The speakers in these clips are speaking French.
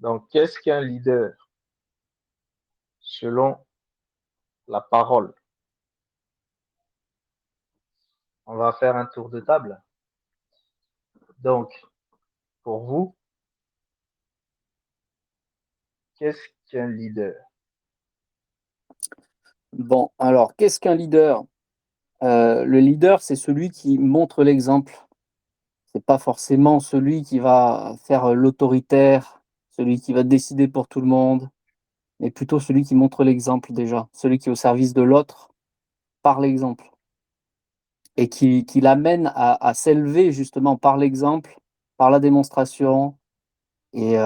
Donc, qu'est-ce qu'un leader selon la parole? On va faire un tour de table. Donc, pour vous, qu'est-ce qu'un leader? Bon, alors, qu'est-ce qu'un leader? Le leader, c'est celui qui montre l'exemple. C'est pas forcément celui qui va faire l'autoritaire, celui qui va décider pour tout le monde, mais plutôt celui qui montre l'exemple déjà, celui qui est au service de l'autre par l'exemple et qui l'amène à s'élever justement par l'exemple, par la démonstration, et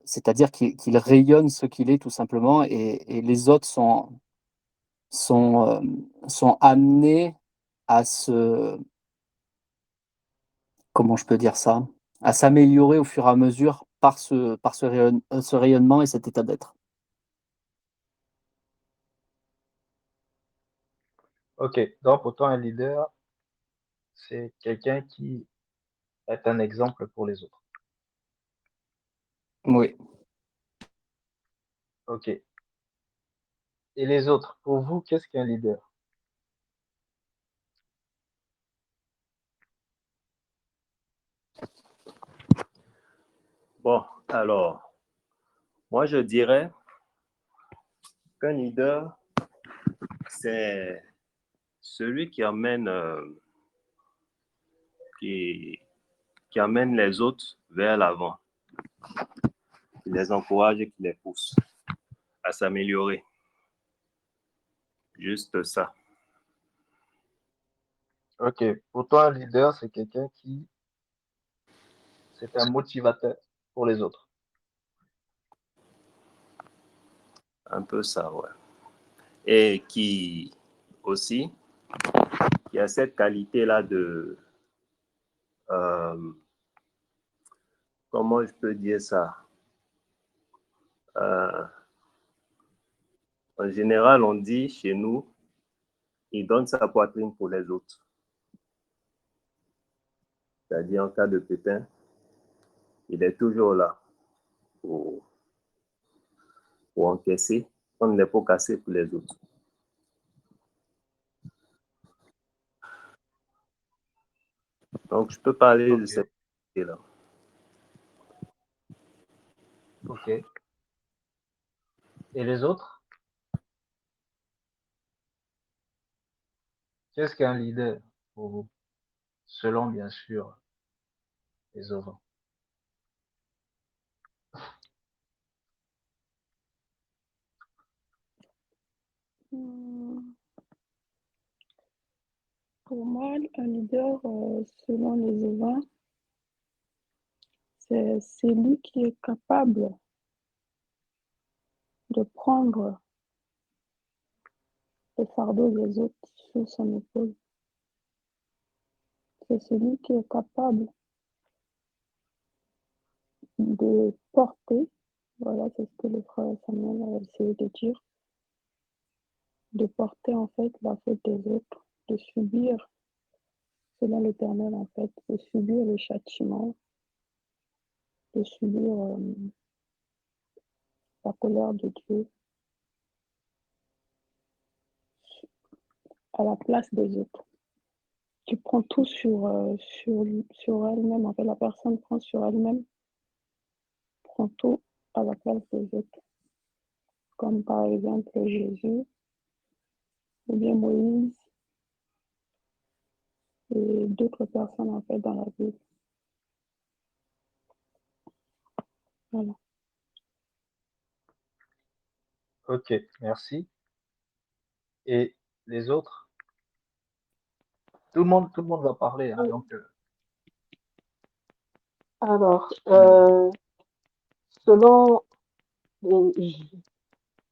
c'est-à-dire qu'il rayonne ce qu'il est tout simplement, et les autres sont, sont amenés à se, comment je peux dire ça? À s'améliorer au fur et à mesure par ce rayonnement et cet état d'être. Ok, donc pour toi, un leader, c'est quelqu'un qui est un exemple pour les autres. Oui. Ok. Et les autres, pour vous, qu'est-ce qu'un leader? Bon, alors, moi je dirais qu'un leader, c'est celui qui amène, qui, qui amène les autres vers l'avant, qui les encourage et qui les pousse à s'améliorer. Juste ça. Ok, pour toi, un leader, c'est quelqu'un qui, c'est un motivateur pour les autres. Un peu ça, ouais. Et qui aussi, qui a cette qualité-là de, euh, comment je peux dire ça? Euh, En général, on dit chez nous, il donne sa poitrine pour les autres. C'est-à-dire en cas de pépin, il est toujours là pour, pour encaisser, prendre les pots cassés pour les autres. Donc, je peux parler de Ok, cette qualité-là. ok. Et les autres, qu'est-ce qu'un leader pour vous? Selon, bien sûr, les autres. Hmm, Pour moi, un leader, selon les events, c'est celui qui est capable de prendre le fardeau des autres sur son épaule. C'est celui qui est capable de porter, voilà, c'est ce que le frère Samuel a essayé de dire, de porter en fait la faute des autres, de subir, selon l'Éternel en fait, de subir le châtiment, de subir la colère de Dieu à la place des autres. Tu prends tout sur elle-même, en fait, la personne prend sur elle-même, prend tout à la place des autres, comme par exemple Jésus, ou bien Moïse, et d'autres personnes en fait dans la Bible. Voilà. Ok, merci. Et les autres, tout le monde va parler, hein, donc Alors, le- selon, je,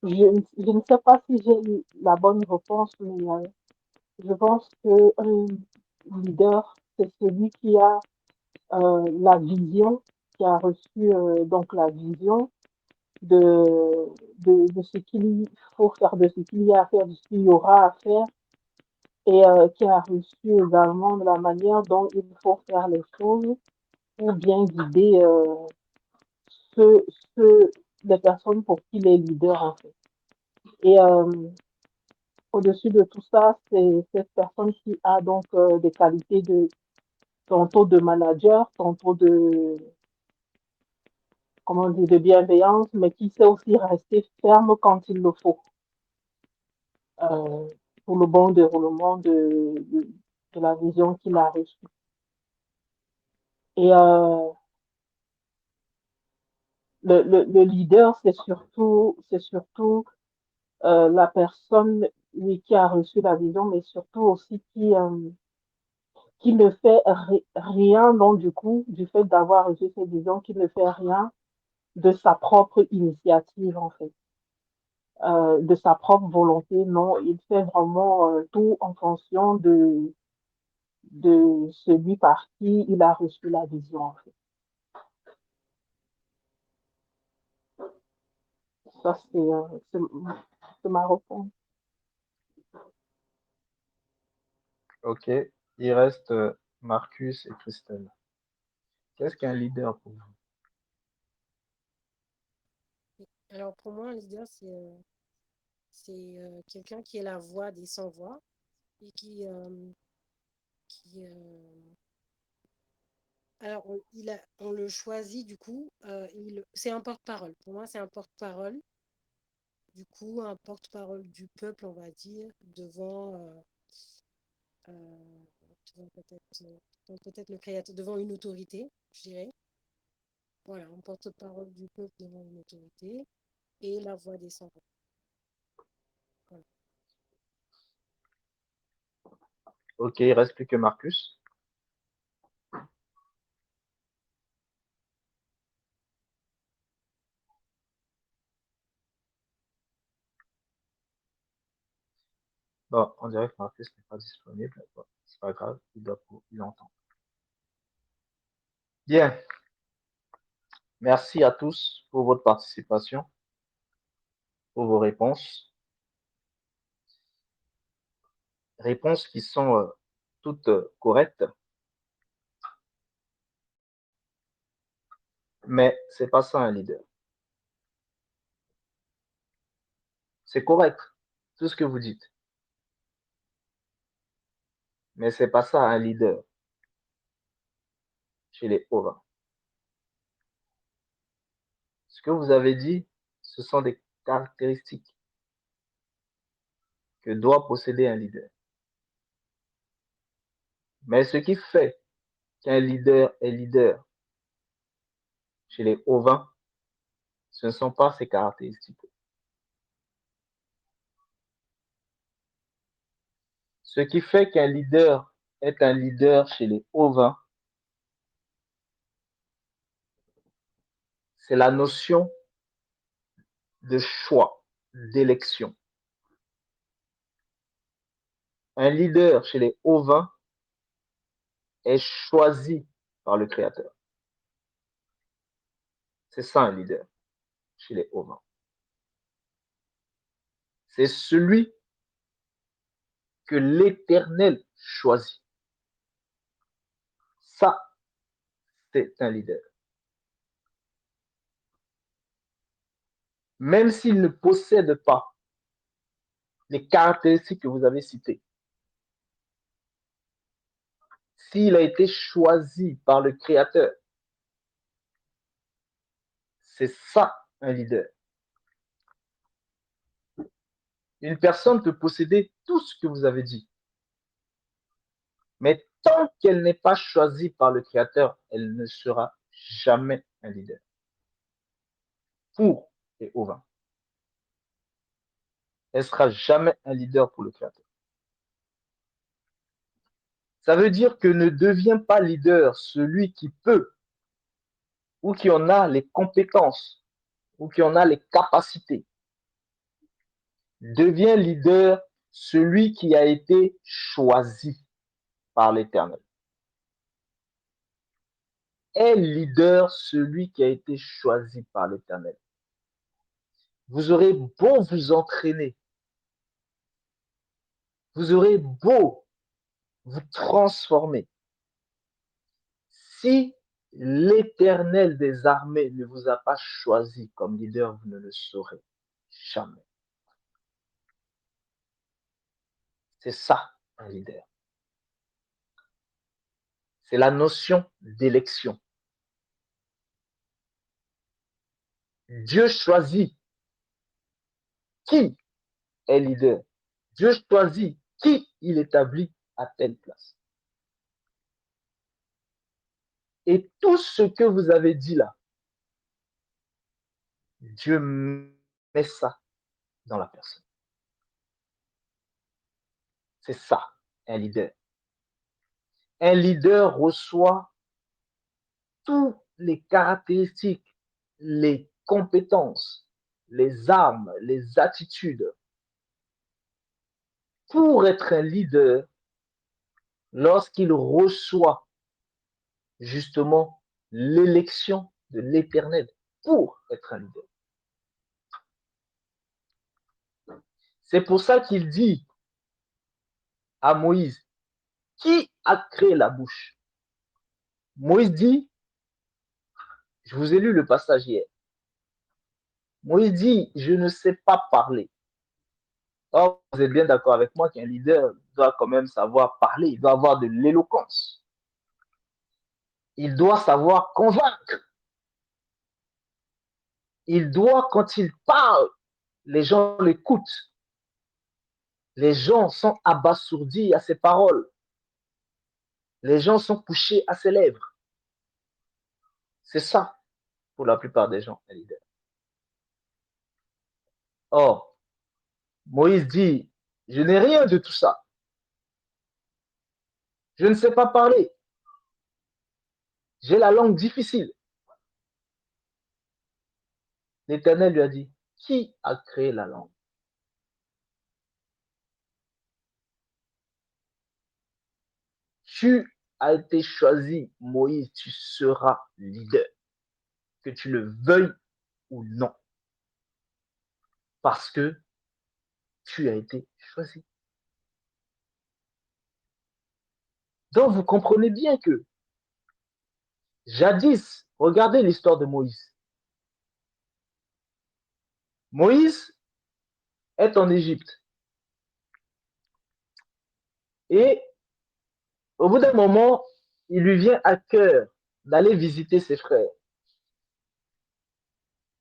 je ne sais pas si j'ai la bonne réponse, mais je pense qu'un leader, c'est celui qui a la vision, qui a reçu donc la vision de ce qu'il faut faire, de ce qu'il y a à faire, de ce qu'il y aura à faire, et qui a reçu également de la manière dont il faut faire les choses pour bien guider ceux, les personnes pour qui il est leader, en fait. Et au-dessus de tout ça, c'est cette personne qui a donc des qualités tantôt de manager, tantôt comment dire, de bienveillance, mais qui sait aussi rester ferme quand il le faut, euh, pour le bon déroulement de la vision qu'il a reçue. Et le leader, c'est surtout la personne, oui, qui a reçu la vision, mais surtout aussi qui ne fait rien, donc du coup, du fait d'avoir reçu cette vision, qui ne fait rien de sa propre initiative, en fait, de sa propre volonté. Non, il fait vraiment tout en fonction de celui par qui il a reçu la vision, en fait. Ça, c'est ma réponse. Ok. Il reste Marcus et Christelle. Qu'est-ce qu'un leader pour vous? Alors pour moi, un leader, c'est quelqu'un qui est la voix des sans-voix et qui alors on le choisit du coup, c'est un porte-parole. Pour moi, c'est un porte-parole. Du coup, un porte-parole du peuple, on va dire, euh, devant peut-être le créateur, devant une autorité, je dirais. Voilà, un porte-parole du peuple devant une autorité et la voix des sans-voix. Voilà. Ok, il reste plus que Marcus. Bon, on dirait que Marcus n'est pas disponible. Bon, c'est pas grave, il entend. Bien. Merci à tous pour votre participation, pour vos réponses. Réponses qui sont toutes correctes. Mais c'est pas ça un leader. C'est correct, tout ce que vous dites. Mais c'est pas ça un leader chez les OVA. Ce que vous avez dit, ce sont des caractéristiques que doit posséder un leader. Mais ce qui fait qu'un leader est leader chez les OVA, ce ne sont pas ces caractéristiques. Ce qui fait qu'un leader est un leader chez les OVA, c'est la notion de choix, d'élection. Un leader chez les ovins est choisi par le Créateur. C'est ça un leader chez les ovins. C'est celui que l'Éternel choisit. Ça, c'est un leader. Même s'il ne possède pas les caractéristiques que vous avez citées, s'il a été choisi par le Créateur, c'est ça un leader. Une personne peut posséder tout ce que vous avez dit, mais tant qu'elle n'est pas choisie par le Créateur, elle ne sera jamais un leader. Pour et au vin. Elle ne sera jamais un leader pour le Créateur. Ça veut dire que ne devient pas leader celui qui peut ou qui en a les compétences ou qui en a les capacités. Devient leader celui qui a été choisi par l'Éternel. Est leader celui qui a été choisi par l'Éternel. Vous aurez beau vous entraîner, vous aurez beau vous transformer. Si l'Éternel des armées ne vous a pas choisi comme leader, vous ne le saurez jamais. C'est ça, un leader. C'est la notion d'élection. Dieu choisit qui est leader. Dieu choisit qui il établit à telle place. Et tout ce que vous avez dit là, Dieu met ça dans la personne. C'est ça, un leader. Un leader reçoit toutes les caractéristiques, les compétences, les armes, les attitudes pour être un leader lorsqu'il reçoit justement l'élection de l'Éternel pour être un leader. C'est pour ça qu'il dit à Moïse, qui a créé la bouche? Moïse dit, je vous ai lu le passage hier, Moïse dit, je ne sais pas parler. Or, vous êtes bien d'accord avec moi qu'un leader doit quand même savoir parler, il doit avoir de l'éloquence. Il doit savoir convaincre. Il doit, quand il parle, les gens l'écoutent. Les gens sont abasourdis à ses paroles. Les gens sont couchés à ses lèvres. C'est ça, pour la plupart des gens, un leader. Or, Moïse dit, je n'ai rien de tout ça. Je ne sais pas parler. J'ai la langue difficile. L'Éternel lui a dit, qui a créé la langue? Tu as été choisi, Moïse, tu seras leader, que tu le veuilles ou non, parce que tu as été choisi. Donc, vous comprenez bien que jadis, regardez l'histoire de Moïse. Moïse est en Égypte. Et au bout d'un moment, il lui vient à cœur d'aller visiter ses frères.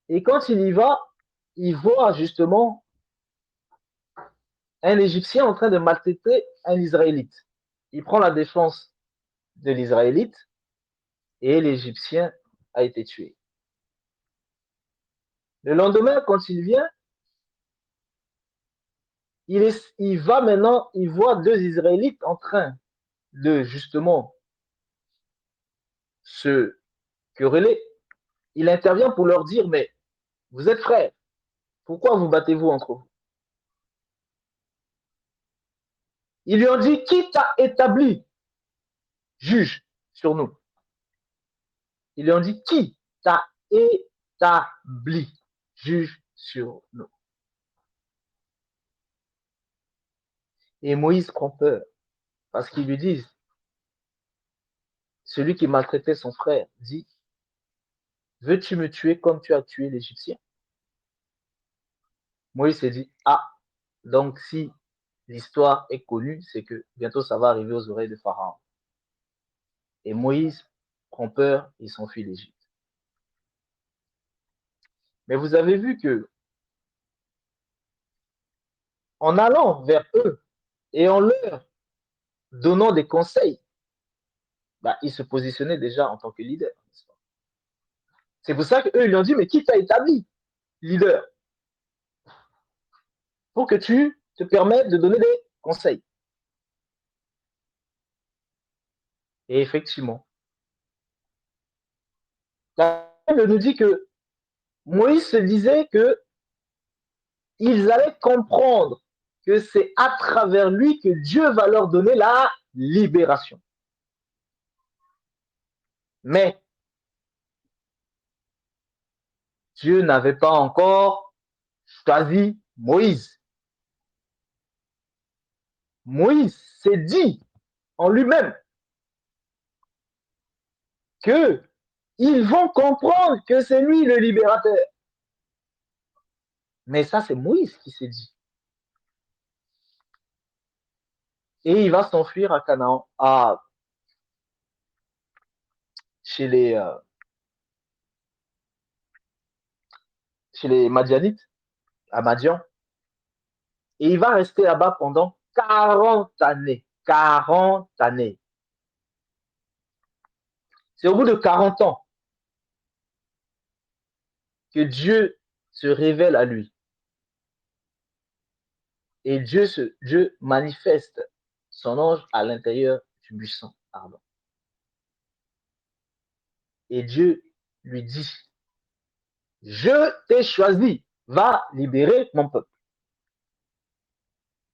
Et quand il y va, il voit justement un Égyptien en train de maltraiter un Israélite. Il prend la défense de l'Israélite et l'Égyptien a été tué. Le lendemain, quand il vient, il va maintenant, il voit deux Israélites en train de justement se quereller. Il intervient pour leur dire, mais vous êtes frères, pourquoi vous battez-vous entre vous? Ils lui ont dit, qui t'a établi juge sur nous? Ils lui ont dit, qui t'a établi juge sur nous? Et Moïse prend peur parce qu'ils lui disent, celui qui maltraitait son frère dit, veux-tu me tuer comme tu as tué l'Égyptien? Moïse s'est dit, ah, donc si l'histoire est connue, c'est que bientôt ça va arriver aux oreilles de Pharaon. Et Moïse prend peur et s'enfuit d'Égypte. Mais vous avez vu que en allant vers eux et en leur donnant des conseils, bah, ils se positionnaient déjà en tant que leader. C'est pour ça qu'eux, ils lui ont dit, mais qui t'a établi leader pour que tu te permettes de donner des conseils? Et effectivement, la Bible nous dit que Moïse se disait que ils allaient comprendre que c'est à travers lui que Dieu va leur donner la libération. Mais Dieu n'avait pas encore choisi Moïse. Moïse s'est dit en lui-même que ils vont comprendre que c'est lui le libérateur. Mais ça, c'est Moïse qui s'est dit. Et il va s'enfuir à Canaan, chez les Madianites, à Madian. Et il va rester là-bas pendant 40 années. 40 années. C'est au bout de 40 ans que Dieu se révèle à lui. Et Dieu manifeste son ange à l'intérieur du buisson ardent. Et Dieu lui dit, je t'ai choisi, va libérer mon peuple.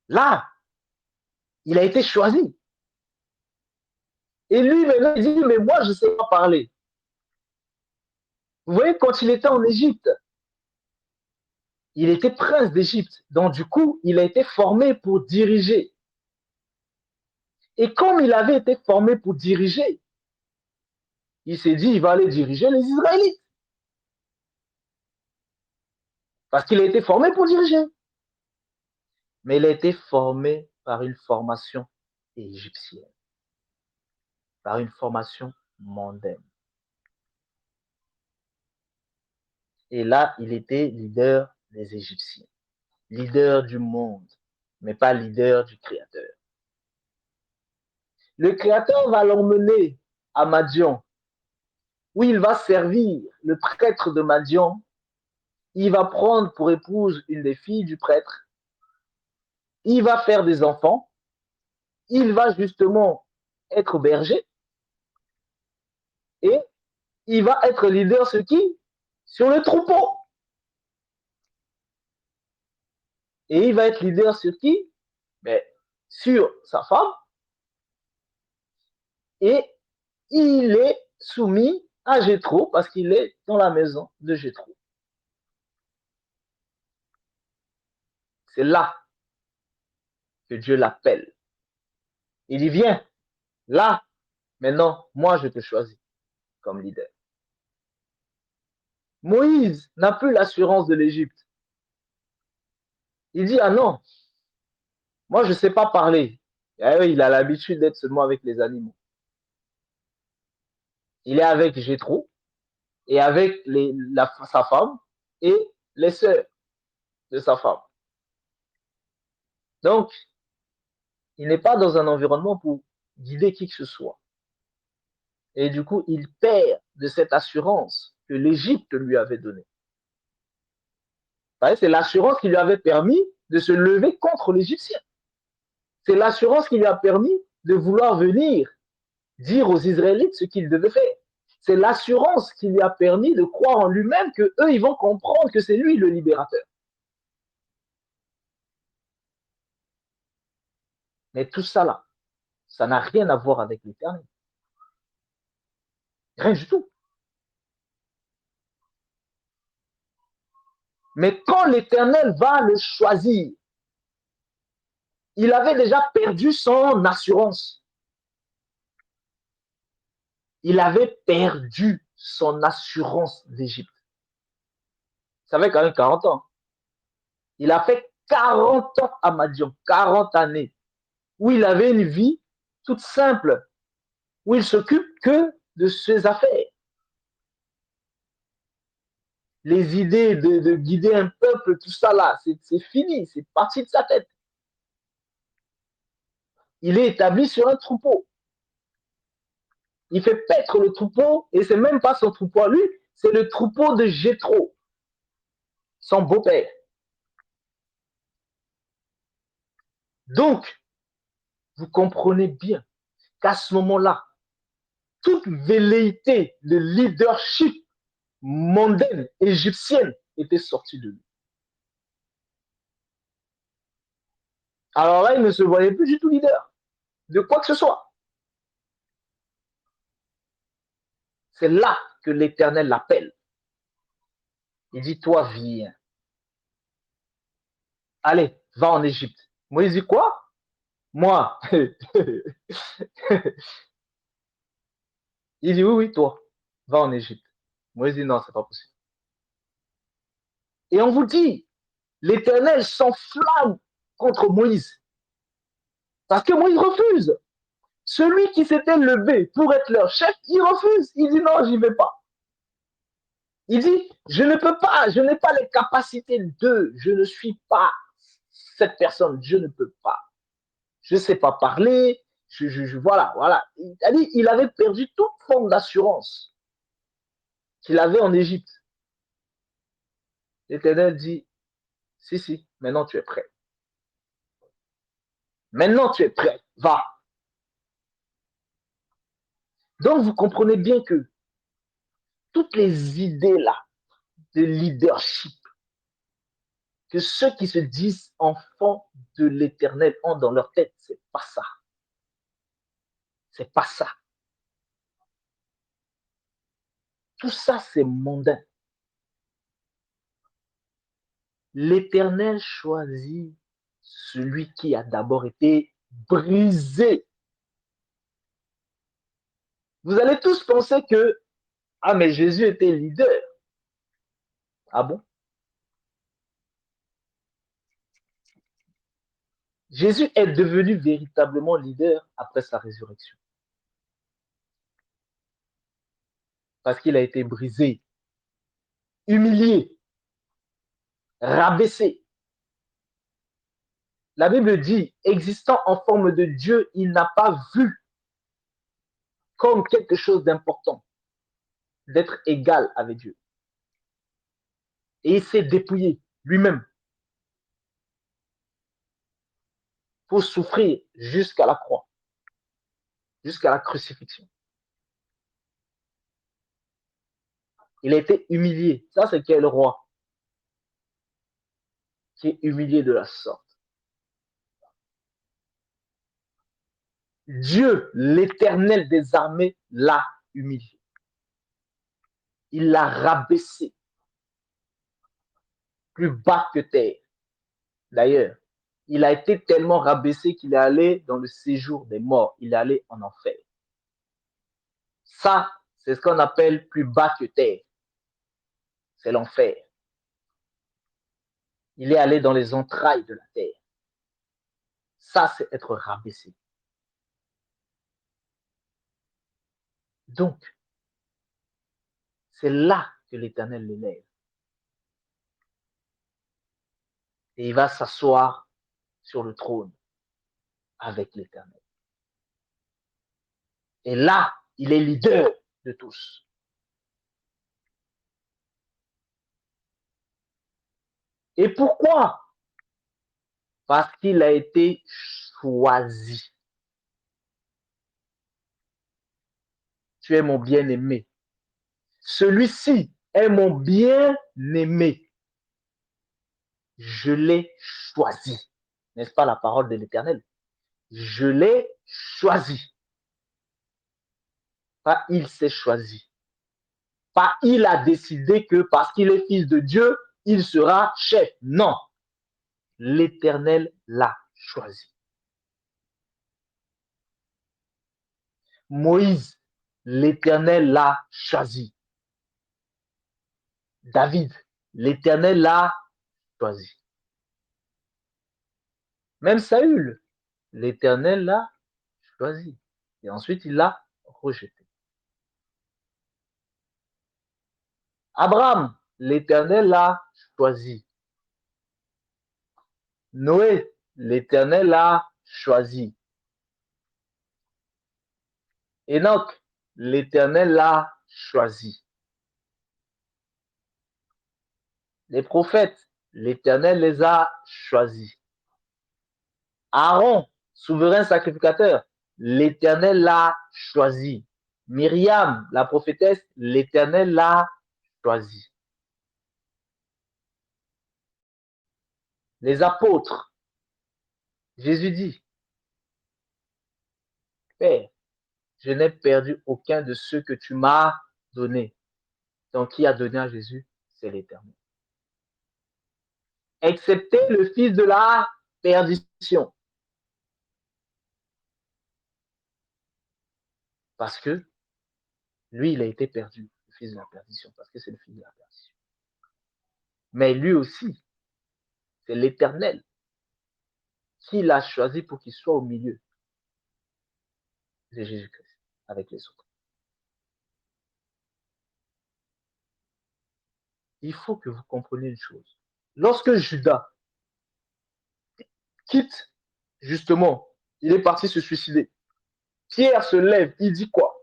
Là, il a été choisi. Et lui, maintenant, il dit, mais moi, je ne sais pas parler. Vous voyez, quand il était en Égypte, il était prince d'Égypte. Donc, du coup, il a été formé pour diriger. Et comme il avait été formé pour diriger, il s'est dit, il va aller diriger les Israélites. Parce qu'il a été formé pour diriger. Mais il a été formé par une formation égyptienne, par une formation mondaine. Et là, il était leader des Égyptiens, leader du monde, mais pas leader du Créateur. Le Créateur va l'emmener à Madian, où il va servir le prêtre de Madian. Il va prendre pour épouse une des filles du prêtre. Il va faire des enfants. Il va justement être berger. Et il va être leader sur qui? Sur le troupeau. Et il va être leader sur qui? Mais sur sa femme. Et il est soumis à Jéthro parce qu'il est dans la maison de Jéthro. C'est là que Dieu l'appelle. Il dit, viens, là, maintenant, moi, je te choisis comme leader. Moïse n'a plus l'assurance de l'Égypte. Il dit, ah non, moi, je ne sais pas parler. Et il a l'habitude d'être seulement avec les animaux. Il est avec Jéthro et avec sa femme et les sœurs de sa femme. Donc, il n'est pas dans un environnement pour guider qui que ce soit. Et du coup, il perd de cette assurance que l'Égypte lui avait donnée. C'est l'assurance qui lui avait permis de se lever contre l'Égyptien. C'est l'assurance qui lui a permis de vouloir venir dire aux Israélites ce qu'ils devaient faire. C'est l'assurance qui lui a permis de croire en lui-même que eux, ils vont comprendre que c'est lui le libérateur. Mais tout ça là, ça n'a rien à voir avec l'Éternel. Rien du tout. Mais quand l'Éternel va le choisir, il avait déjà perdu son assurance. Il avait perdu son assurance d'Égypte. Ça fait quand même 40 ans. Il a fait 40 ans à Madian, 40 années, où il avait une vie toute simple, où il s'occupe que de ses affaires. Les idées de guider un peuple, tout ça là, c'est fini, c'est parti de sa tête. Il est établi sur un troupeau. Il fait paître le troupeau, et c'est même pas son troupeau à lui, c'est le troupeau de Jéthro, son beau-père. Donc, vous comprenez bien qu'à ce moment-là, toute velléité de leadership mondaine égyptienne était sortie de lui. Alors là, il ne se voyait plus du tout leader de quoi que ce soit. C'est là que l'Éternel l'appelle. Il dit, toi, viens. Allez, va en Égypte. Moïse dit, quoi? Moi? Il dit, oui, toi, va en Égypte. Moïse dit non, c'est pas possible. Et on vous dit, l'Éternel s'enflamme contre Moïse. Parce que Moïse refuse. Celui qui s'était levé pour être leur chef, il refuse. Il dit non, j'y vais pas. Il dit, je ne peux pas, je n'ai pas les capacités de, je ne suis pas cette personne, je ne peux pas. Je ne sais pas parler, voilà. Il avait perdu toute forme d'assurance qu'il avait en Égypte. L'Éternel dit, si, maintenant tu es prêt. Maintenant tu es prêt, va. Donc vous comprenez bien que toutes les idées là de leadership que ceux qui se disent enfants de l'Éternel ont dans leur tête, c'est pas ça. C'est pas ça. Tout ça, c'est mondain. L'Éternel choisit celui qui a d'abord été brisé. Vous allez tous penser que, ah, mais Jésus était leader. Ah bon? Jésus est devenu véritablement leader après sa résurrection. Parce qu'il a été brisé, humilié, rabaissé. La Bible dit, existant en forme de Dieu, il n'a pas vu comme quelque chose d'important d'être égal avec Dieu. Et il s'est dépouillé lui-même pour souffrir jusqu'à la croix, jusqu'à la crucifixion. Il a été humilié. Ça, c'est quel roi qui est humilié de la sorte? Dieu, l'Éternel des armées, l'a humilié. Il l'a rabaissé plus bas que terre. D'ailleurs, il a été tellement rabaissé qu'il est allé dans le séjour des morts. Il est allé en enfer. Ça, c'est ce qu'on appelle plus bas que terre. C'est l'enfer. Il est allé dans les entrailles de la terre. Ça, c'est être rabaissé. Donc, c'est là que l'Éternel l'élève. Et il va s'asseoir sur le trône avec l'Éternel. Et là, il est leader de tous. Et pourquoi? Parce qu'il a été choisi. Tu es mon bien-aimé. Celui-ci est mon bien-aimé. Je l'ai choisi. N'est-ce pas la parole de l'Éternel? Je l'ai choisi. Pas il s'est choisi. Pas il a décidé que parce qu'il est fils de Dieu, il sera chef. Non. L'Éternel l'a choisi. Moïse, l'Éternel l'a choisi. David, l'Éternel l'a choisi. Même Saül, l'Éternel l'a choisi. Et ensuite, il l'a rejeté. Abraham, l'Éternel l'a choisi. Noé, l'Éternel l'a choisi. Enoch, l'Éternel l'a choisi. Les prophètes, l'Éternel les a choisis. Aaron, souverain sacrificateur, l'Éternel l'a choisi. Myriam, la prophétesse, l'Éternel l'a choisi. Les apôtres, Jésus dit, Père, je n'ai perdu aucun de ceux que tu m'as donnés. Donc, qui a donné à Jésus? C'est l'Éternel. Excepté le fils de la perdition. Parce que lui, il a été perdu. Le fils de la perdition, parce que c'est le fils de la perdition. Mais lui aussi, c'est l'Éternel qui l'a choisi pour qu'il soit au milieu de Jésus-Christ avec les autres. Il faut que vous compreniez une chose. Lorsque Judas quitte, justement, il est parti se suicider. Pierre se lève, il dit quoi?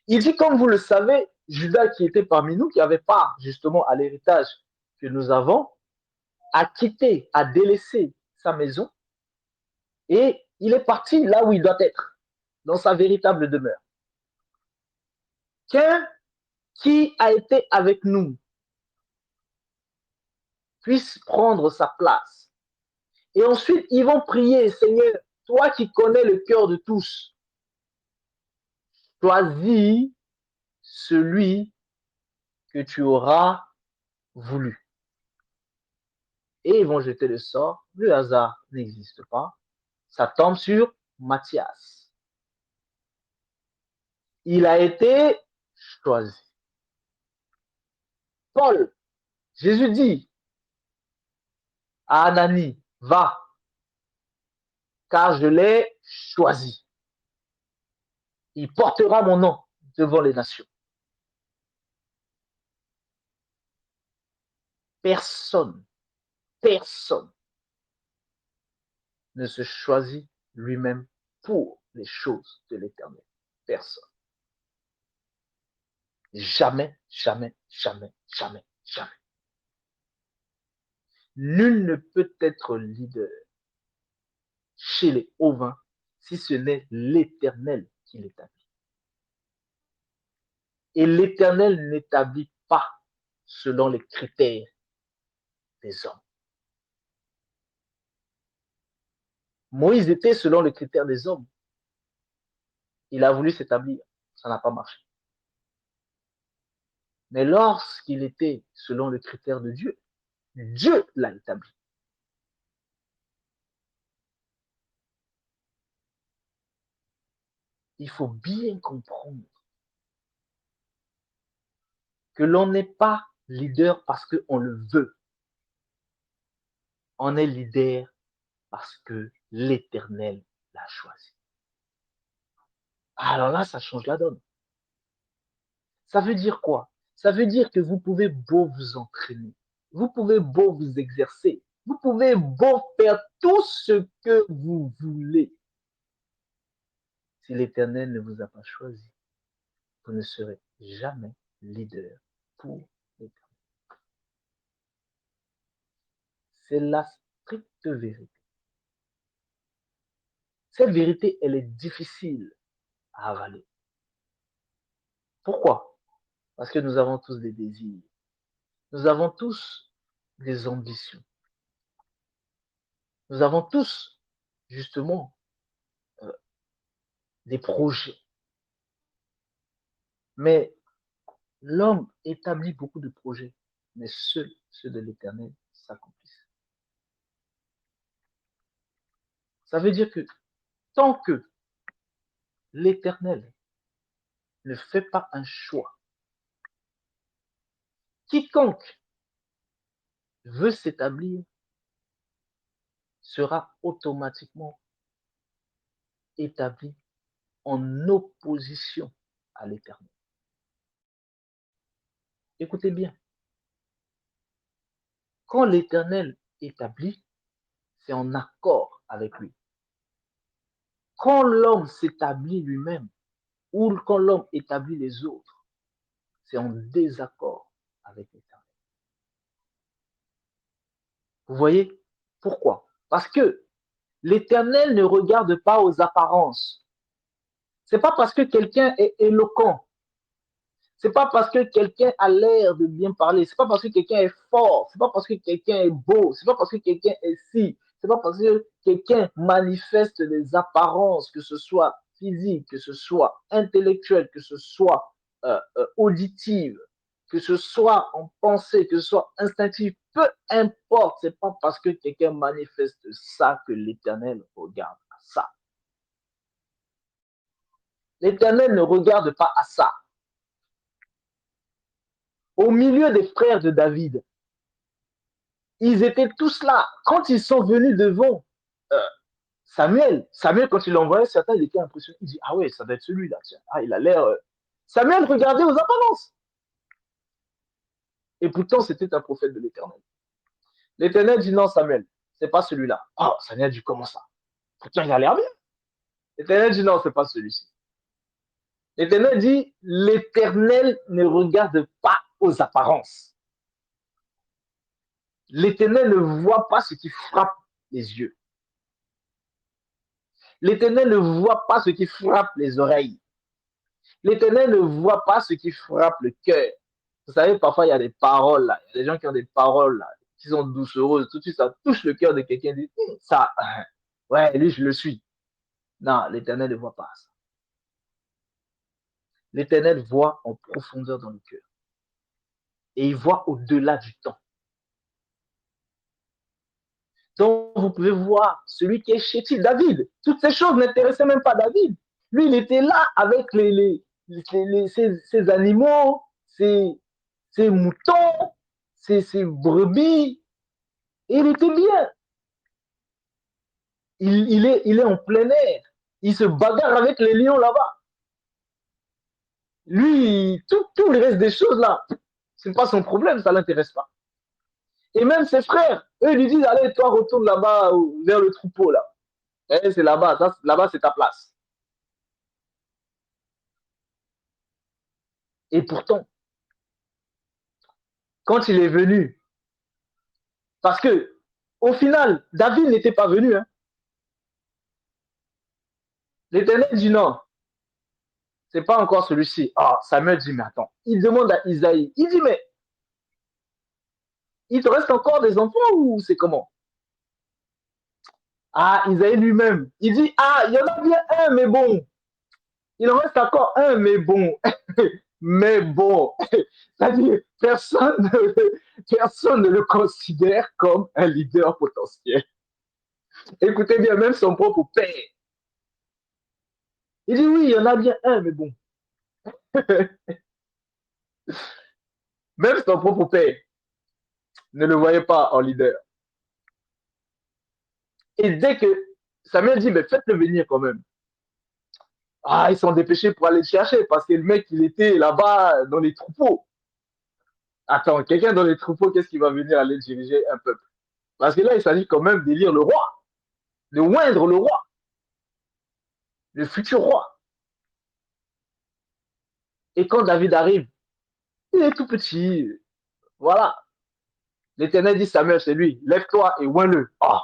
Il dit, comme vous le savez, Judas qui était parmi nous, qui avait part justement à l'héritage que nous avons, a quitté, a délaissé sa maison et il est parti là où il doit être, dans sa véritable demeure. Qu'un qui a été avec nous puisse prendre sa place. Et ensuite, ils vont prier, Seigneur, toi qui connais le cœur de tous, choisis celui que tu auras voulu. Et ils vont jeter le sort. Le hasard n'existe pas. Ça tombe sur Matthias. Il a été choisi. Paul, Jésus dit à Ananie, va, car je l'ai choisi. Il portera mon nom devant les nations. Personne ne se choisit lui-même pour les choses de l'Éternel. Personne. Jamais, jamais, jamais, jamais, jamais. Nul ne peut être leader chez les ovins si ce n'est l'Éternel qui l'établit. Et l'Éternel n'établit pas selon les critères des hommes. Moïse était selon les critères des hommes. Il a voulu s'établir. Ça n'a pas marché. Mais lorsqu'il était selon le critère de Dieu, Dieu l'a établi. Il faut bien comprendre que l'on n'est pas leader parce qu'on le veut. On est leader parce que l'Éternel l'a choisi. Alors là, ça change la donne. Ça veut dire quoi? Ça veut dire que vous pouvez beau vous entraîner, vous pouvez beau vous exercer, vous pouvez beau faire tout ce que vous voulez. Si l'Éternel ne vous a pas choisi, vous ne serez jamais leader pour l'Éternel. C'est la stricte vérité. Cette vérité, elle est difficile à avaler. Pourquoi? Parce que nous avons tous des désirs. Nous avons tous des ambitions. Nous avons tous, justement, des projets. Mais l'homme établit beaucoup de projets, mais seuls ceux de l'Éternel s'accomplissent. Ça veut dire que tant que l'Éternel ne fait pas un choix, quiconque veut s'établir sera automatiquement établi en opposition à l'Éternel. Écoutez bien, quand l'Éternel établit, c'est en accord avec lui. Quand l'homme s'établit lui-même, ou quand l'homme établit les autres, c'est en désaccord avec l'Éternel. Vous voyez pourquoi? Parce que l'Éternel ne regarde pas aux apparences. C'est pas parce que quelqu'un est éloquent, c'est pas parce que quelqu'un a l'air de bien parler, c'est pas parce que quelqu'un est fort, c'est pas parce que quelqu'un est beau, c'est pas parce que quelqu'un est si, c'est pas parce que quelqu'un manifeste des apparences, que ce soit physique, que ce soit intellectuel, que ce soit auditive, que ce soit en pensée, que ce soit instinctif, peu importe, c'est pas parce que quelqu'un manifeste ça que l'Éternel regarde à ça. L'Éternel ne regarde pas à ça. au milieu des frères de David. Ils étaient tous là. Quand ils sont venus devant euh, Samuel, quand il l'envoyait, certains, il était impressionné. Il dit, ah ouais, ça doit être celui-là. Tiens. Ah, il a l'air... Samuel regardait aux apparences. Et pourtant, c'était un prophète de l'Éternel. L'Éternel dit, non, Samuel, c'est pas celui-là. Oh, Samuel dit, comment ça? Pourtant, il a l'air bien. L'Éternel dit, non, c'est pas celui-ci. L'Éternel dit, l'Éternel ne regarde pas aux apparences. L'Éternel ne voit pas ce qui frappe les yeux. L'Éternel ne voit pas ce qui frappe les oreilles. L'Éternel ne voit pas ce qui frappe le cœur. Vous savez, parfois, il y a des paroles, là. Il y a des gens qui ont des paroles, là, qui sont doucereuses. Tout de suite, ça touche le cœur de quelqu'un. Dit, ça, ouais, lui, je le suis. Non, l'Éternel ne voit pas ça. L'Éternel voit en profondeur dans le cœur. Et il voit au-delà du temps. Donc, vous pouvez voir celui qui est chétif, David. Toutes ces choses n'intéressaient même pas David. Lui, il était là avec ses animaux, ses moutons, ses brebis. Et il était bien. Il est en plein air. Il se bagarre avec les lions là-bas. Lui, tout le reste des choses là, c'est pas son problème, ça l'intéresse pas. Et même ses frères, eux lui disent, allez, toi, retourne là-bas vers le troupeau là. Eh, c'est là-bas, là-bas c'est ta place. Et pourtant, quand il est venu, parce que au final, David n'était pas venu. Hein. L'Éternel dit non, c'est pas encore celui-ci. Ah, Samuel dit, mais attends. Il demande à Isaïe, il dit, mais il te reste encore des enfants ou c'est comment? Ah, Isaïe lui-même, il dit, ah, il y en a bien un, mais bon. Il en reste encore un, mais bon. Mais bon. C'est-à-dire, personne ne le considère comme un leader potentiel. Écoutez bien, même son propre père. Il dit, oui, il y en a bien un, mais bon. Même son propre père ne le voyait pas en leader. Et dès que Samuel dit, mais faites-le venir quand même. Ah, ils sont dépêchés pour aller le chercher parce que le mec, il était là-bas dans les troupeaux. Attends, quelqu'un dans les troupeaux, qu'est-ce qui va venir aller diriger un peuple? Parce que là, il s'agit quand même d'élire le roi, de oindre le roi, le futur roi. Et quand David arrive, il est tout petit. Voilà. L'Éternel dit, Samuel, c'est lui. Lève-toi et oins-le. Ah.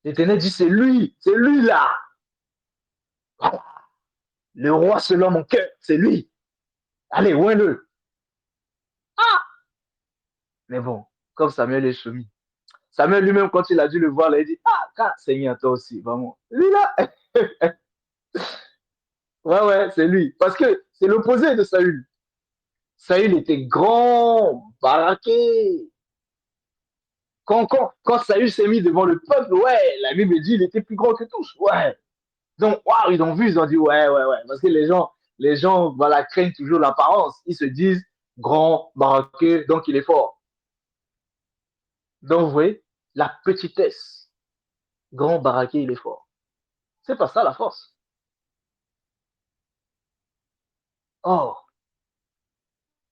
L'Éternel dit, c'est lui là. Voilà. Le roi selon mon cœur, c'est lui. Allez, oins-le. Ah. Mais bon, comme Samuel est soumis. Samuel lui-même, quand il a dû le voir, là, il dit, ah, Seigneur, toi aussi, vraiment. Lui là. Ouais, c'est lui. Parce que c'est l'opposé de Saül. Saül était grand, baraqué. Quand Saül s'est mis devant le peuple, ouais, la Bible dit il était plus grand que tous. Ouais. Donc, waouh, ils ont vu, ils ont dit, ouais. Parce que les gens voilà, craignent toujours l'apparence. Ils se disent grand, baraqué, donc il est fort. Donc, vous voyez, la petitesse, grand, baraqué, il est fort. C'est pas ça la force. Or,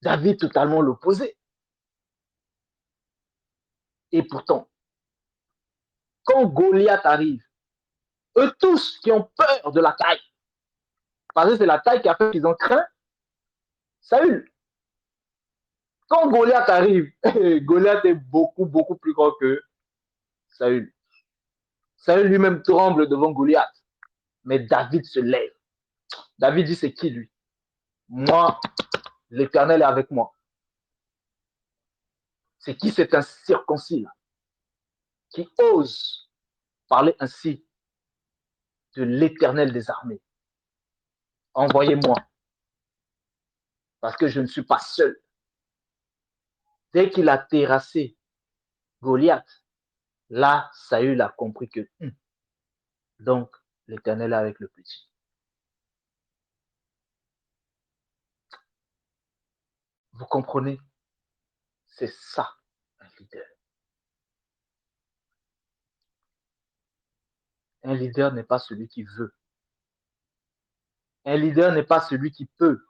David, totalement l'opposé. Et pourtant, quand Goliath arrive, eux tous qui ont peur de la taille, parce que c'est la taille qui a fait qu'ils ont craint Saül. Quand Goliath arrive, Goliath est beaucoup plus grand que Saül. Saül lui-même tremble devant Goliath. Mais David se lève. David dit, c'est qui lui? Moi, l'Éternel est avec moi. C'est qui cet incirconcis là qui ose parler ainsi de l'Éternel des armées? Envoyez-moi, parce que je ne suis pas seul. Dès qu'il a terrassé Goliath, là, Saül a compris que donc l'Éternel est avec le petit. Vous comprenez? C'est ça, un leader. Un leader n'est pas celui qui veut. Un leader n'est pas celui qui peut.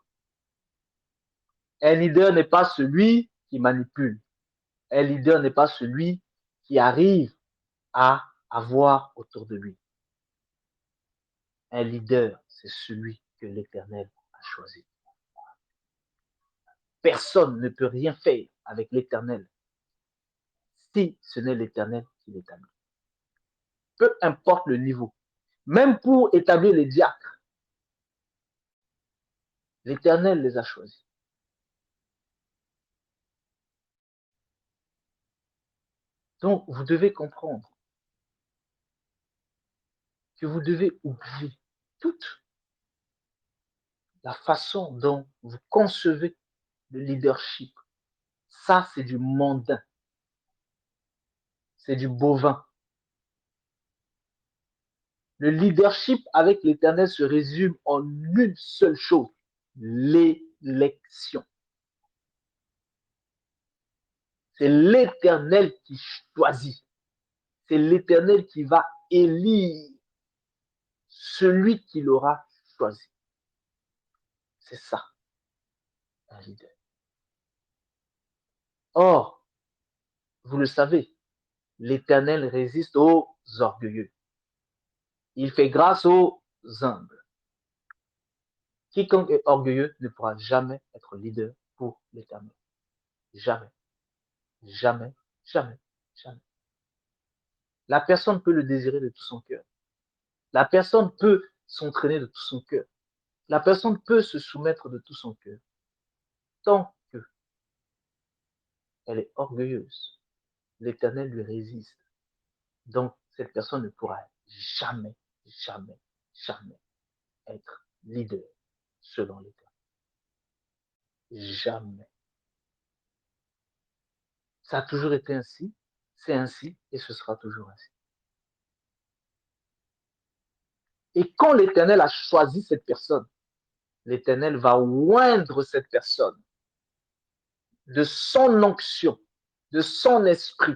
Un leader n'est pas celui qui manipule. Un leader n'est pas celui qui arrive à avoir autour de lui. Un leader, c'est celui que l'Éternel a choisi. Personne ne peut rien faire avec l'Éternel si ce n'est l'Éternel qui l'établit. Peu importe le niveau. Même pour établir les diacres, l'Éternel les a choisis. Donc, vous devez comprendre que vous devez oublier toute la façon dont vous concevez le leadership. Ça, c'est du mondain. C'est du bovin. Le leadership avec l'Éternel se résume en une seule chose, l'élection. C'est l'Éternel qui choisit. C'est l'Éternel qui va élire celui qu'il aura choisi. C'est ça, un leader. Or, vous le savez, l'Éternel résiste aux orgueilleux. Il fait grâce aux humbles. Quiconque est orgueilleux ne pourra jamais être leader pour l'Éternel. Jamais. Jamais. Jamais. Jamais. La personne peut le désirer de tout son cœur. La personne peut s'entraîner de tout son cœur. La personne peut se soumettre de tout son cœur. Tant qu'elle est orgueilleuse, l'Éternel lui résiste. Donc, cette personne ne pourra jamais, jamais, jamais être leader selon l'Éternel. Jamais. Ça a toujours été ainsi, c'est ainsi et ce sera toujours ainsi. Et quand l'Éternel a choisi cette personne, l'Éternel va oindre cette personne de son onction, de son esprit.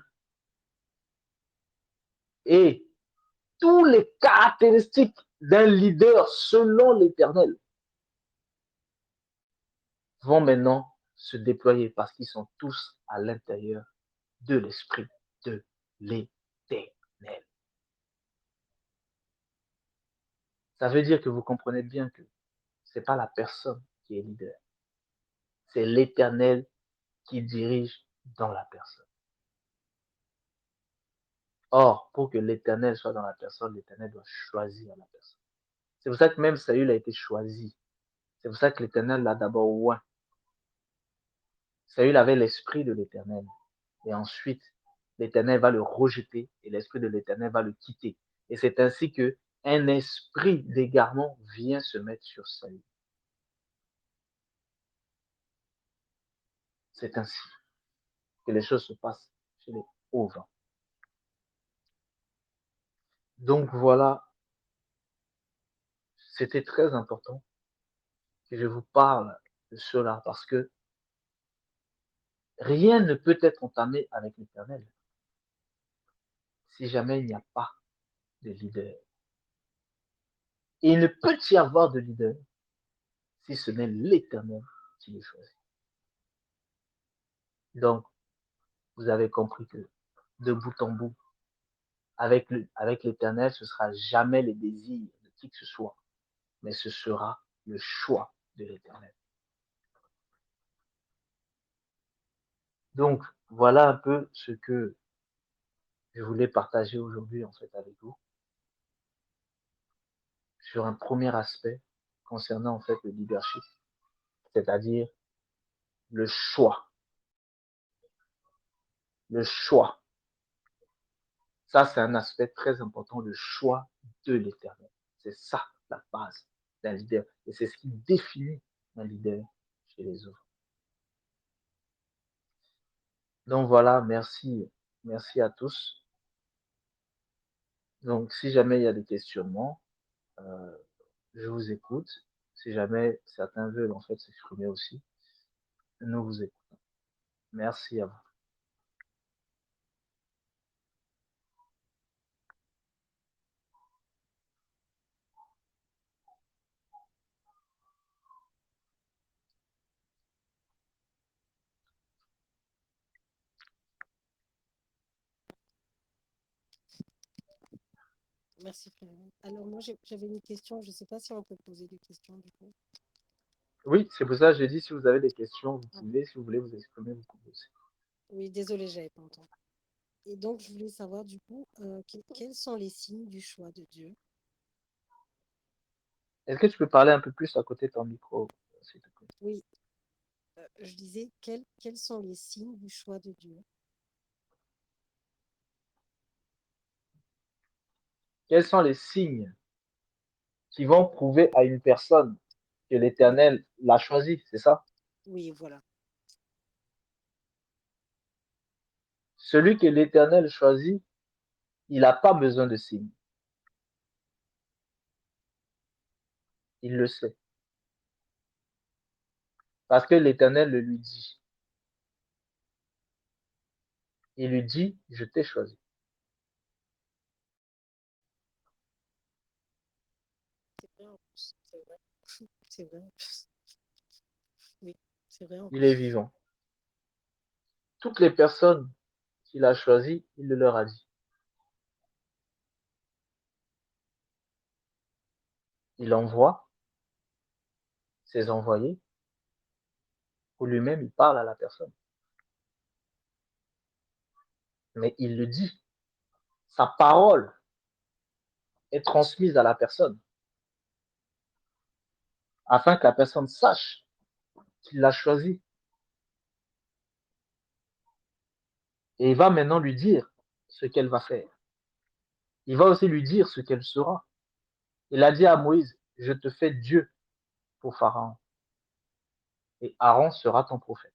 Et tous les caractéristiques d'un leader selon l'Éternel vont maintenant se déployer parce qu'ils sont tous à l'intérieur de l'esprit de l'Éternel. Ça veut dire que vous comprenez bien que ce n'est pas la personne qui est leader, c'est l'Éternel qui dirige dans la personne. Or, pour que l'Éternel soit dans la personne, l'Éternel doit choisir la personne. C'est pour ça que même Saül a été choisi. C'est pour ça que l'Éternel l'a d'abord oint. Saül avait l'esprit de l'Éternel. Et ensuite, l'Éternel va le rejeter et l'esprit de l'Éternel va le quitter. Et c'est ainsi que un esprit d'égarement vient se mettre sur Saül. C'est ainsi que les choses se passent chez les hauts vents. Donc voilà, c'était très important que je vous parle de cela parce que rien ne peut être entamé avec l'Éternel si jamais il n'y a pas de leader. Et il ne peut y avoir de leader si ce n'est l'Éternel qui le choisit. Donc, vous avez compris que de bout en bout, avec l'Éternel, ce ne sera jamais les désirs de qui que ce soit, mais ce sera le choix de l'Éternel. Donc, voilà un peu ce que je voulais partager aujourd'hui en fait avec vous sur un premier aspect concernant en fait le leadership, c'est-à-dire le choix. Le choix. Ça, c'est un aspect très important, le choix de l'Éternel. C'est ça la base d'un leader. Et c'est ce qui définit un leader chez les autres. Donc voilà, merci. Merci à tous. Donc, si jamais il y a des questionnements, je vous écoute. Si jamais certains veulent en fait s'exprimer aussi, nous vous écoutons. Merci à vous. Merci, frère. Alors, moi, j'avais une question. Je ne sais pas si on peut poser des questions, du coup. Oui, c'est pour ça que j'ai dit, si vous avez des questions, vous Ah. pouvez, si vous voulez vous exprimer, vous pouvez aussi. Oui, désolé, je n'avais pas entendu. Et donc, je voulais savoir, du coup, quels sont les signes du choix de Dieu? Est-ce que tu peux parler un peu plus à côté de ton micro, s'il te plaît? Oui, je disais, quels sont les signes du choix de Dieu? Quels sont les signes qui vont prouver à une personne que l'Éternel l'a choisi, c'est ça? Oui, voilà. Celui que l'Éternel choisit, il n'a pas besoin de signes. Il le sait. Parce que l'Éternel le lui dit. Il lui dit, je t'ai choisi. C'est vrai en plus. C'est vrai. C'est vrai en plus. Oui, c'est vrai en Il est plus. vivant. Toutes les personnes qu'il a choisies, il le leur a dit. Il envoie ses envoyés, ou lui-même, il parle à la personne. Mais il le dit. Sa parole est transmise à la personne, afin que la personne sache qu'il l'a choisi. Et il va maintenant lui dire ce qu'elle va faire. Il va aussi lui dire ce qu'elle sera. Il a dit à Moïse, je te fais Dieu pour Pharaon, et Aaron sera ton prophète.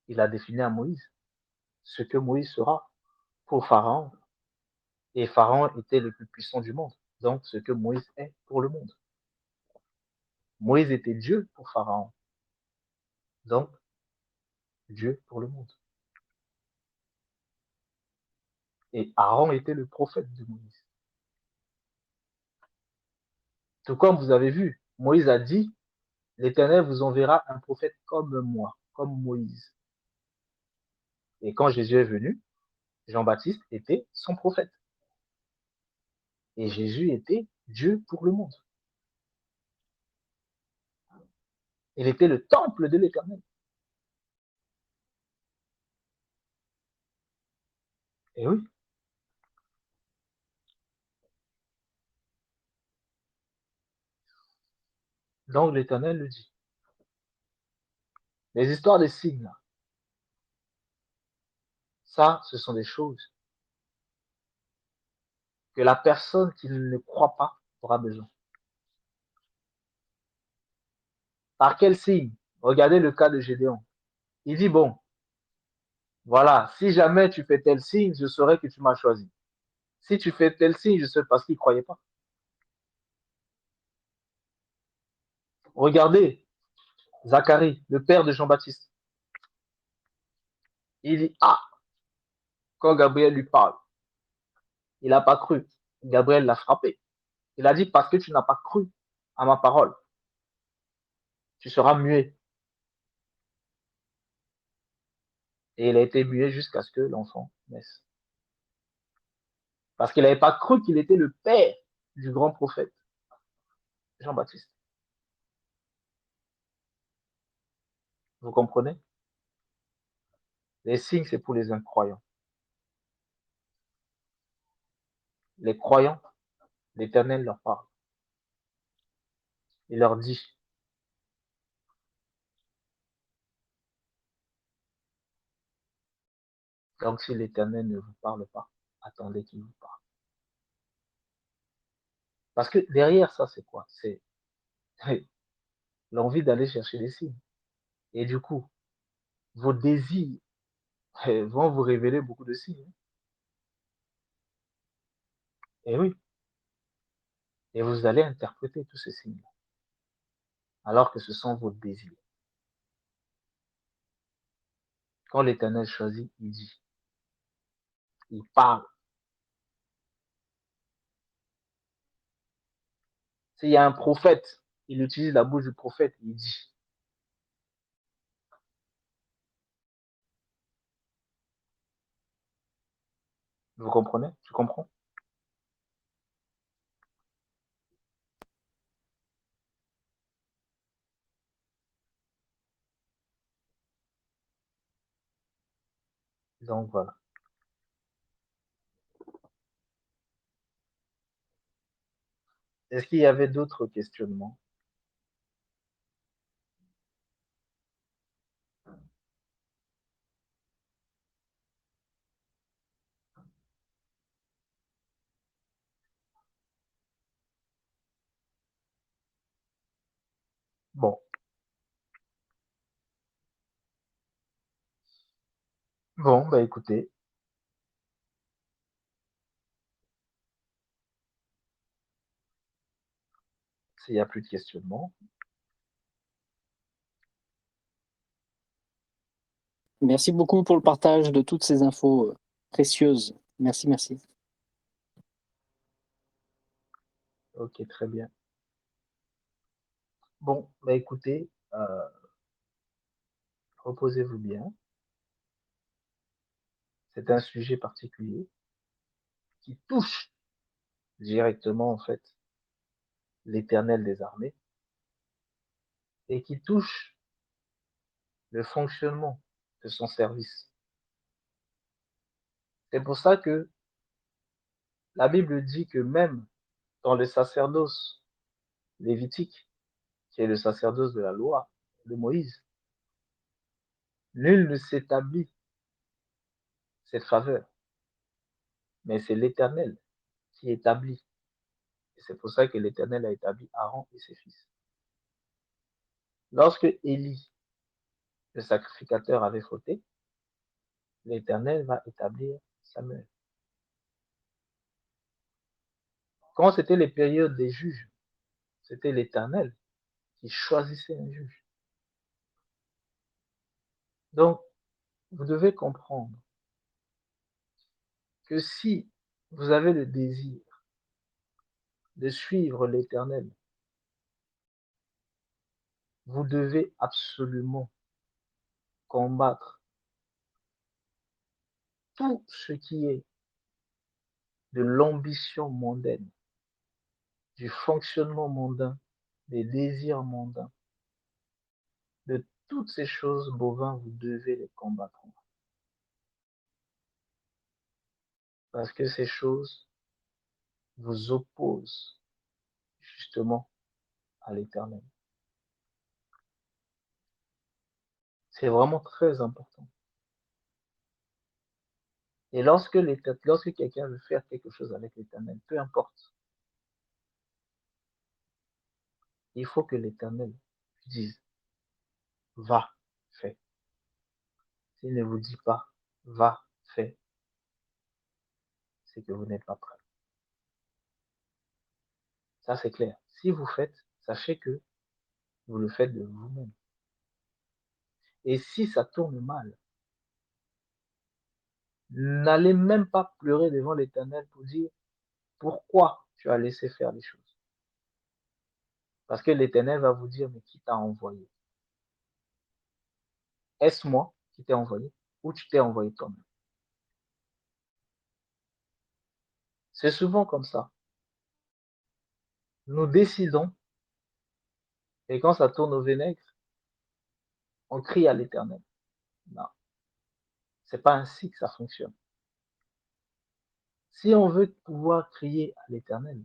Il a défini à Moïse ce que Moïse sera pour Pharaon. Et Pharaon était le plus puissant du monde. Donc, ce que Moïse est pour le monde. Moïse était Dieu pour Pharaon. Donc, Dieu pour le monde. Et Aaron était le prophète de Moïse. Tout comme vous avez vu, Moïse a dit, l'Éternel vous enverra un prophète comme moi, comme Moïse. Et quand Jésus est venu, Jean-Baptiste était son prophète. Et Jésus était Dieu pour le monde. Il était le temple de l'Éternel. Et oui. Donc l'Éternel le dit. Les histoires des signes, ça, ce sont des choses que la personne qui ne croit pas aura besoin. Par quel signe? Regardez le cas de Gédéon. Il dit, bon, voilà, si jamais tu fais tel signe, je saurai que tu m'as choisi. Si tu fais tel signe, je sais parce qu'il ne croyait pas. Regardez Zacharie, le père de Jean-Baptiste. Il dit, ah, quand Gabriel lui parle, il n'a pas cru. Gabriel l'a frappé. Il a dit, parce que tu n'as pas cru à ma parole, tu seras muet. Et il a été muet jusqu'à ce que l'enfant naisse. Parce qu'il n'avait pas cru qu'il était le père du grand prophète, Jean-Baptiste. Vous comprenez? Les signes, c'est pour les incroyants. Les croyants, l'Éternel leur parle. Il leur dit, donc si l'Éternel ne vous parle pas, attendez qu'il vous parle. Parce que derrière ça, c'est quoi? C'est l'envie d'aller chercher des signes. Et du coup, vos désirs vont vous révéler beaucoup de signes. Et oui, et vous allez interpréter tous ces signes. alors que ce sont vos désirs. Quand l'Éternel choisit, il dit, il parle. S'il y a un prophète, il utilise la bouche du prophète, il dit. Vous comprenez? Tu comprends? Donc voilà. Est-ce qu'il y avait d'autres questionnements? Bon. Bon, bah écoutez. S'il n'y a plus de questionnements. Merci beaucoup pour le partage de toutes ces infos précieuses. Merci, merci. Ok, très bien. Bon, bah écoutez, reposez-vous bien. C'est un sujet particulier qui touche directement, en fait, l'Éternel des armées et qui touche le fonctionnement de son service. C'est pour ça que la Bible dit que même dans le sacerdoce lévitique, qui est le sacerdoce de la loi de Moïse, nul ne s'établit cette faveur, mais c'est l'Éternel qui établit. Et c'est pour ça que l'Éternel a établi Aaron et ses fils. Lorsque Élie, le sacrificateur, avait fauté, l'Éternel va établir Samuel. Quand c'était les périodes des juges, c'était l'Éternel qui choisissait un juge. Donc, vous devez comprendre que si vous avez le désir de suivre l'Éternel, vous devez absolument combattre tout ce qui est de l'ambition mondaine, du fonctionnement mondain, des désirs mondains, de toutes ces choses bovins, vous devez les combattre. Parce que ces choses vous opposent justement à l'Éternel. C'est vraiment très important. Et lorsque quelqu'un veut faire quelque chose avec l'Éternel, peu importe, il faut que l'Éternel dise, va, fais. S'il ne vous dit pas, va, fais, c'est que vous n'êtes pas prêt. Ça, c'est clair. Si vous faites, sachez que vous le faites de vous-même. Et si ça tourne mal, n'allez même pas pleurer devant l'Éternel pour dire pourquoi tu as laissé faire les choses. Parce que l'Éternel va vous dire, mais qui t'a envoyé? Est-ce moi qui t'ai envoyé ou tu t'es envoyé toi-même? C'est souvent comme ça. Nous décidons et quand ça tourne au vinaigre, on crie à l'Éternel. Non, c'est pas ainsi que ça fonctionne. Si on veut pouvoir crier à l'Éternel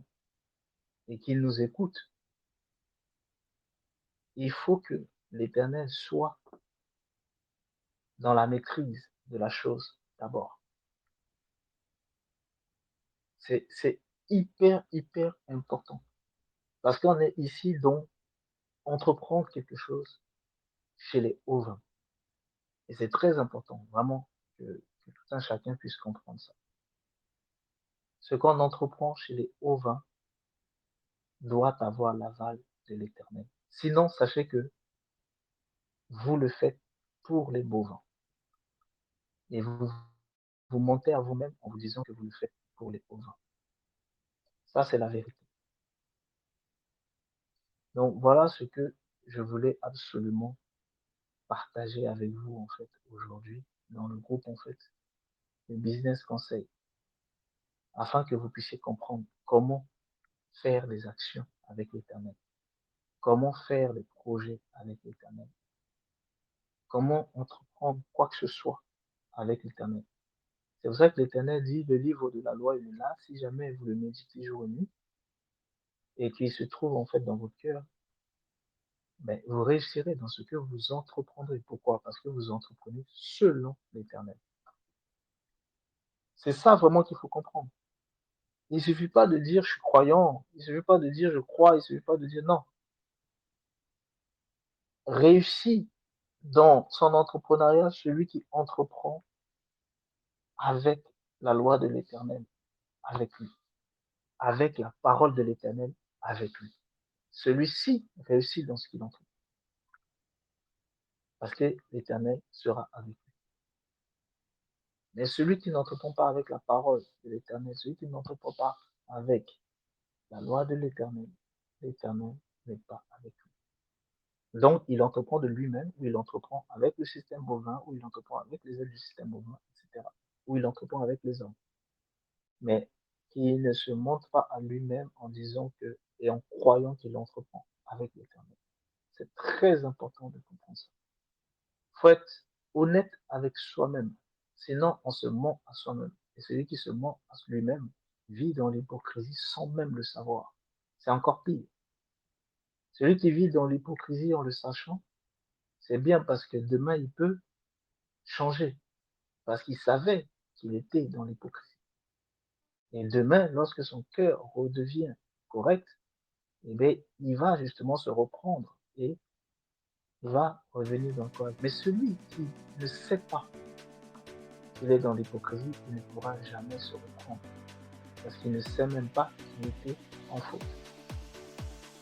et qu'il nous écoute, il faut que l'Éternel soit dans la maîtrise de la chose d'abord. C'est hyper, hyper important. Parce qu'on est ici donc entreprendre quelque chose chez les ovins. Et c'est très important, vraiment, que tout un chacun puisse comprendre ça. Ce qu'on entreprend chez les ovins doit avoir l'aval de l'Éternel. Sinon, sachez que vous le faites pour les bovins. Et vous mentez à vous-même en vous disant que vous le faites pour les bovins. Ça, c'est la vérité. Donc, voilà ce que je voulais absolument partager avec vous, en fait, aujourd'hui, dans le groupe, en fait, le Business Conseil, afin que vous puissiez comprendre comment faire les actions avec l'Éternel, comment faire les projets avec l'Éternel, comment entreprendre quoi que ce soit avec l'Éternel. C'est pour ça que l'Éternel dit, le livre de la loi, il est là, si jamais vous le méditez jour et nuit, et qu'il se trouve en fait dans votre cœur, ben, vous réussirez dans ce que vous entreprendrez. Pourquoi? Parce que vous entreprenez selon l'Éternel. C'est ça vraiment qu'il faut comprendre. Il ne suffit pas de dire je suis croyant, il ne suffit pas de dire je crois, il ne suffit pas de dire non. Réussit dans son entrepreneuriat celui qui entreprend avec la loi de l'Éternel, avec lui, avec la parole de l'Éternel, avec lui. Celui-ci réussit dans ce qu'il entreprend. Parce que l'Éternel sera avec lui. Mais celui qui n'entreprend pas avec la parole de l'Éternel, celui qui n'entreprend pas avec la loi de l'Éternel n'est pas avec lui. Donc, il entreprend de lui-même, ou il entreprend avec le système bovin, ou il entreprend avec les aides du système bovin, etc. Ou il entreprend avec les hommes. Mais il ne se montre pas à lui-même en disant que, et en croyant qu'il entreprend avec l'Éternel. C'est très important de comprendre ça. Il faut être honnête avec soi-même. Sinon, on se ment à soi-même. Et celui qui se ment à lui-même vit dans l'hypocrisie sans même le savoir. C'est encore pire. Celui qui vit dans l'hypocrisie en le sachant, c'est bien parce que demain, il peut changer. Parce qu'il savait qu'il était dans l'hypocrisie. Et demain, lorsque son cœur redevient correct, eh bien, il va justement se reprendre et il va revenir dans le correct. Mais celui qui ne sait pas qu'il est dans l'hypocrisie, il ne pourra jamais se reprendre. Parce qu'il ne sait même pas qu'il était en faute.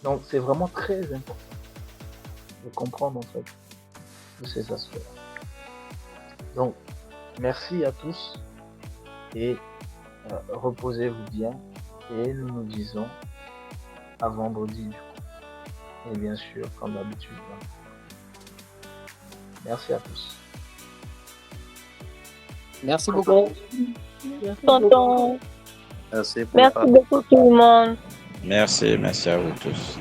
Donc, c'est vraiment très important de comprendre en fait tous ces aspects-là. Donc, merci à tous et reposez-vous bien. Et nous nous disons à vendredi du coup. Et bien sûr, comme d'habitude. Merci à tous. Merci beaucoup. Merci Merci beaucoup tout le monde. Merci à vous tous.